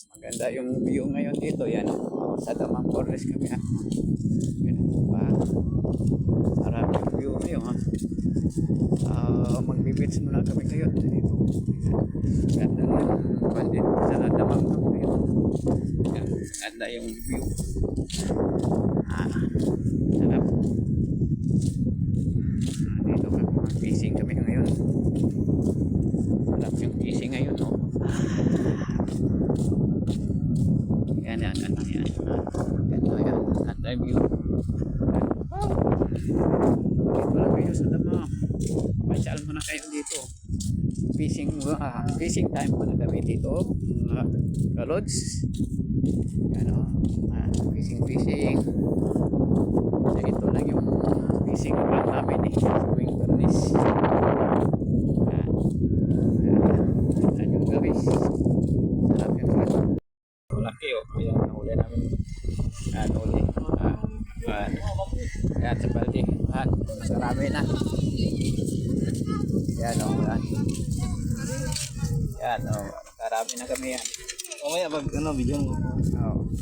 Maganda yung view ngayon dito. Yan o. Sa Damang Forest kami ha. Yan o. Sarap yung view ngayon ha. Magbibits muna kami ngayon dito. Ganda yung bandit sa Damang kami ngayon. Yan. Ganda yung view. Sarap. Dito kami mag-fishing kami ngayon. Sarap yung fishing ngayon o. Yan. Ganda yan. Ganda view. Dito lang kayo sa Damang. Pasyal muna kayo dito. Fishing time muna kami dito. Mga kalods. Yan o. Fishing. Ito lang yung fishing lang namin eh. Tuwing Bernis. Yan yung gabi. Sarap yung gabi. Laki o. Ayan, nahuli namin. Nahuli. Yan sa balde. Mas marami na. Yan o. Yan o. Marami na kami yan. Mamaya pag video mo. Oo.